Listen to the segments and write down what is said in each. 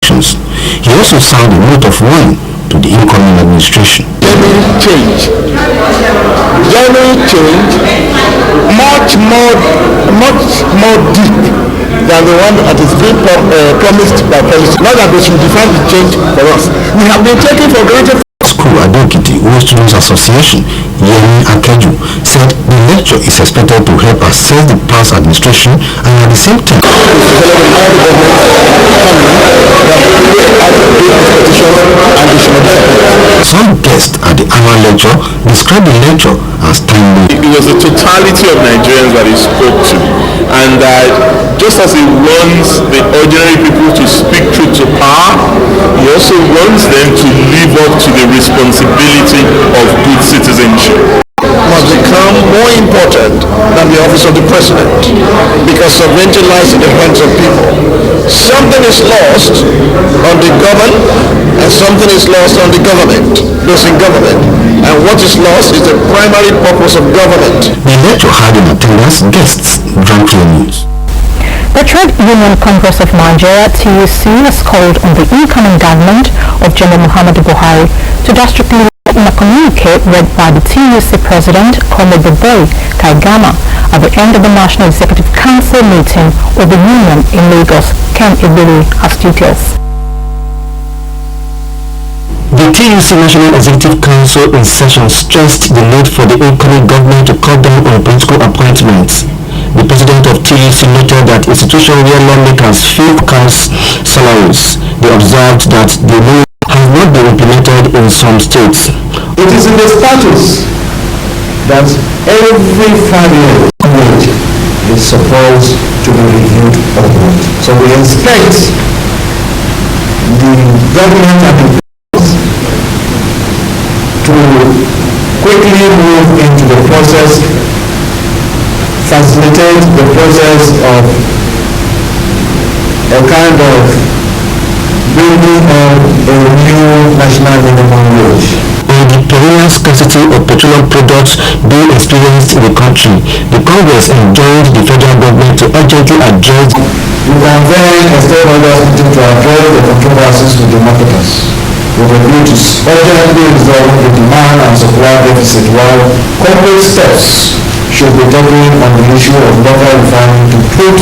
He also sounded a note of warning to the incoming administration. Genuine change, much more deep than the one that is being promised by policy. Not that they should define the change for us. We have been taken for granted. School Adokiti Students Association, Yemi Akeju, said the lecture is expected to help assess the past administration and at the same time some guests at the annual lecture described the lecture as timely. It was the totality of Nigerians that he spoke to, and that just as he wants the ordinary people to speak truth to power, he also wants them to live up to the responsibility of good citizenship. Must become more important than the office of the president, because sovereignty lies in the hands of people. Something is lost on the governed and something is lost on the government, those in government. And what is lost is the primary purpose of government. The lecture had in attendance guests drank news. The Trade Union Congress of Nigeria, TUC, has called on the incoming government of General Muhammadu Buhari to drastically in a communique read by the TUC President, Comrade Boy Kaigama, at the end of the National Executive Council meeting of the Union in Lagos. Ken Ibili has details. The TUC National Executive Council in session stressed the need for the incoming government to cut down on political appointments. The president of TUC noted that institutions where lawmakers fill cash salaries. They observed that the law has not been implemented in some states. It is in the statutes that every 5 years is supposed to be reviewed upward. So we expect the government and the to quickly move into the process, facilitate the process of a kind of building of a new national minimum wage. On the perennial scarcity of petroleum products being experienced in the country, the Congress enjoined the federal government to urgently address. We convened a stakeholders meeting to address the controversies with the marketers, with a view to urgently resolve the demand and supply deficit, while corporate steps should be taken on the issue of local refining to put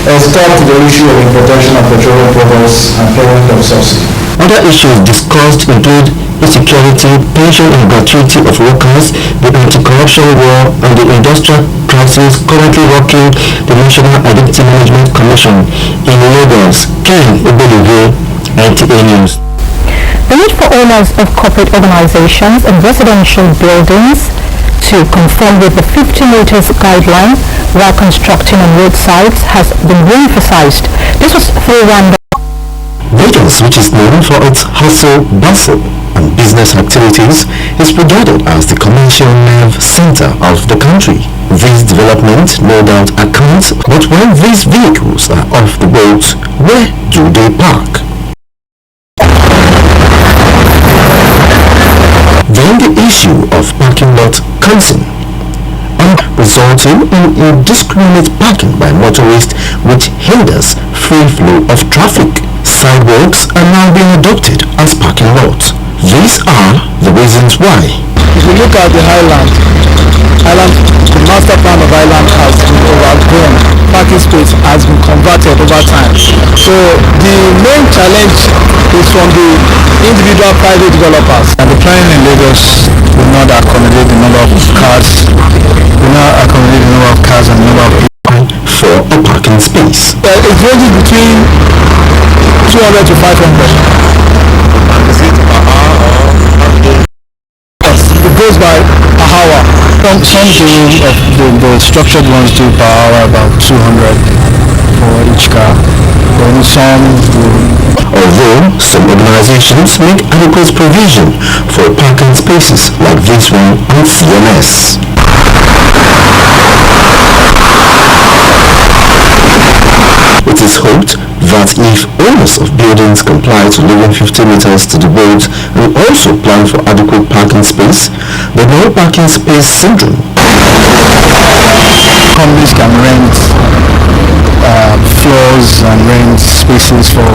a stop to the issue of importation of petroleum products and payment of subsidy. Other issues discussed include insecurity, pension and gratuity of workers, the anti-corruption war, and the industrial crisis currently rocking the National Identity Management Commission in Lagos. Ken Ibili, NTA News. The need for owners of corporate organizations and residential buildings to conform with the 50 meters guideline while constructing on roadsides has been re-emphasized. This was through Rwanda. Lagos, which is known for its hustle, bustle, and business activities, is regarded as the commercial nerve center of the country. This development no doubt accounts, but when these vehicles are off the roads, where do they park? Then the issue of parking lot comes in, resulting in indiscriminate parking by motorists, which hinders free flow of traffic. Sidewalks are now being adopted as parking lots. These are the reasons why. If you look at the the master plan of Highland has been overgrown. Parking space has been converted over time. So the main challenge is from the individual private developers. And the planning in Lagos will not accommodate the number of cars, and the number of people for a parking space. It ranges between 200 to 500. Is it per hour or per day? It goes by per hour. Some of the structured ones do per hour about 200 for each car. Then some Although some organizations make adequate provision for parking spaces like this one on CMS. It is hoped that if owners of buildings comply to leaving 50 meters to the road and also plan for adequate parking space, the no parking space syndrome. companies can rent floors and rent spaces for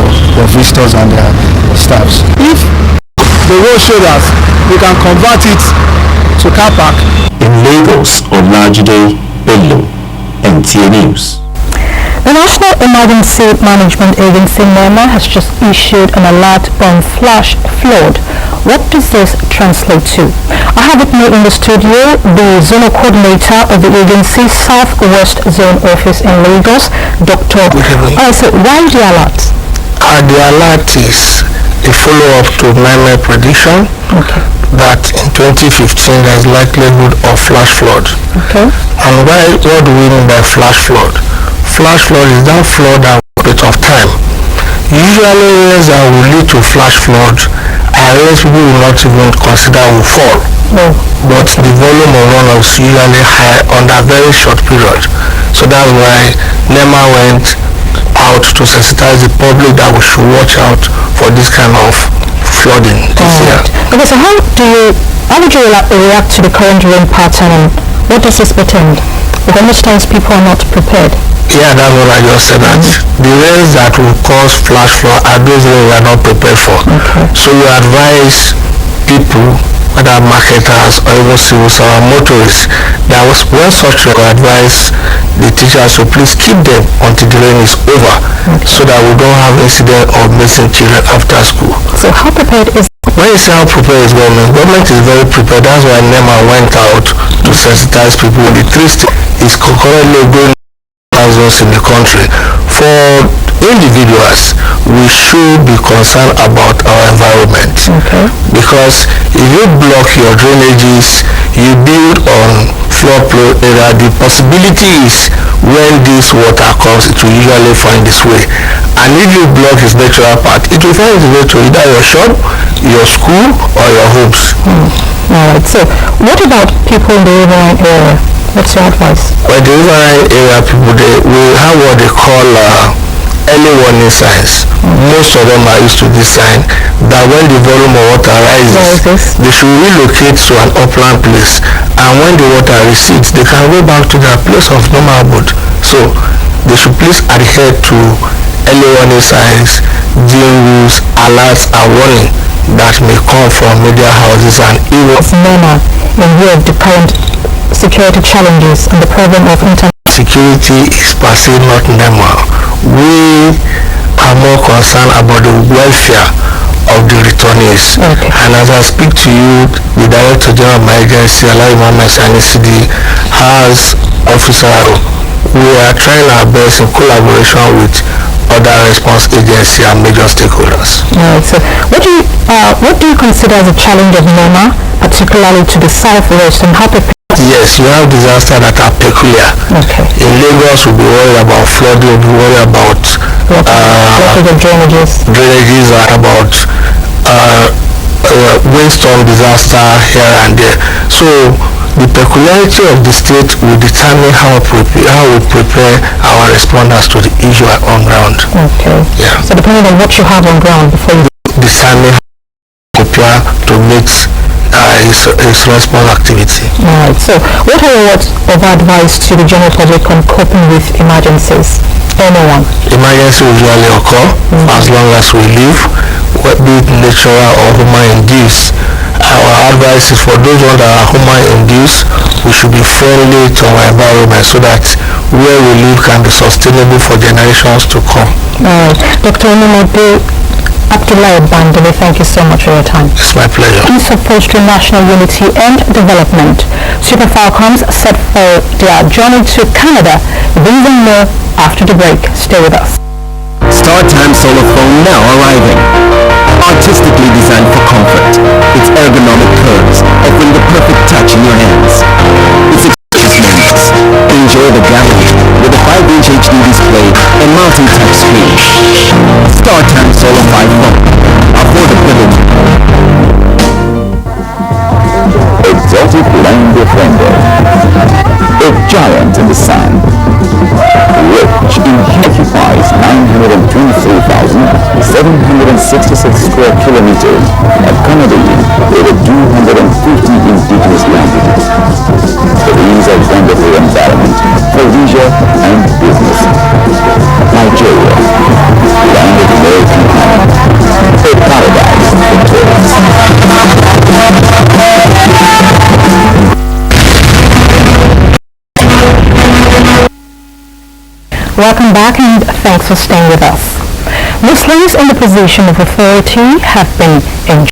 visitors and their staffs. If the road show that we can convert it to car park. In Lagos, Olajide Bello, NTA News. The National Emergency Management Agency NEMA has just issued an alert on flash flood. What does this translate to? I have with me in the studio the zonal coordinator of the agency's Southwest Zone Office in Lagos, Dr. So why the alert? The alert is a follow-up to NEMA prediction that in 2015 there is likelihood of flash flood. And what do we mean by flash flood? Flash flood is that flood at a bit of time. Usually areas that will lead to flash flood are areas people will not even consider will fall. But the volume of runoff is usually high on that very short period. So that's why NEMA went out to sensitize the public that we should watch out for this kind of flooding this year. Okay, so how would you react to the current rain pattern, and what does this portend? Because most times people are not prepared. Yeah, that's what I just said. That the rains that will cause flash flood are those rains we are not prepared for. So you advise people, whether marketers or even civil servant motorists, that when such rain, advise the teachers to please keep them until the rain is over, so that we don't have incident of missing children after school. So how prepared is? When you say how prepared is government, government is very prepared. That's why NEMA went out to sensitize people. The 3 states is concurrently going in the country. For individuals, we should be concerned about our environment, because if you block your drainages, you build on floodplain area, the possibility is when this water comes, it will usually find its way, and if you block its natural path, it will find its way to either your shop, your school, or your homes. Alright, so what about people in the riverine area? What's your advice? Well, the riverine area people, they will have what they call early warning signs. Most of them are used to this sign that when the volume of water rises, they should relocate to an upland place, and when the water recedes, they can go back to their place of normal abode. So they should please adhere to early warning signs, rules, alerts, and warning that may come from media houses and even NEMA in view of the current security challenges and the problem of internet security is per se not NEMA. We are more concerned about the welfare of the returnees. And as I speak to you, the Director General of my agency, Alai Mohammed Sanisidi, has officers. We are trying our best in collaboration with other response agencies and major stakeholders. So what do you consider as a challenge of NEMA, particularly to the southwest, and how prepared? Yes, you have disasters that are peculiar. In Lagos, we'll be worried about flooding, we'll be worried about drainages, and about windstorm disaster here and there. So the peculiarity of the state will determine how we prepare our responders to the issue on ground. So depending on what you have on ground before you determine how to prepare to meet its response activity. Alright, so what are your words of advice to the general public on coping with emergencies? Anyone? Emergency will usually occur as long as we live, be it natural or human induced. Our advice is for those ones that are human induced, we should be friendly to our environment so that where we live can be sustainable for generations to come. Dr. Onumodu Abdullah Bandele, thank you so much for your time. It's my pleasure. In support to national unity and development, Super Falcons set for their journey to Canada. These and more after the break. Stay with us. StarTime solar phone now arriving. Artistically designed for comfort, its ergonomic curves offering the perfect touch in your hands. Its moments. Enjoy the gallery with a 5-inch HD display and multi-touch screen. StarTime Solar 5 phone. Affordability. Exotic Land Defender. A giant in the sun. Rich in occupies 923,766 square kilometers, accommodating over 250 indigenous languages. It is a wonderful environment for leisure and business. Welcome back and thanks for staying with us. Muslims in the position of authority have been enjoying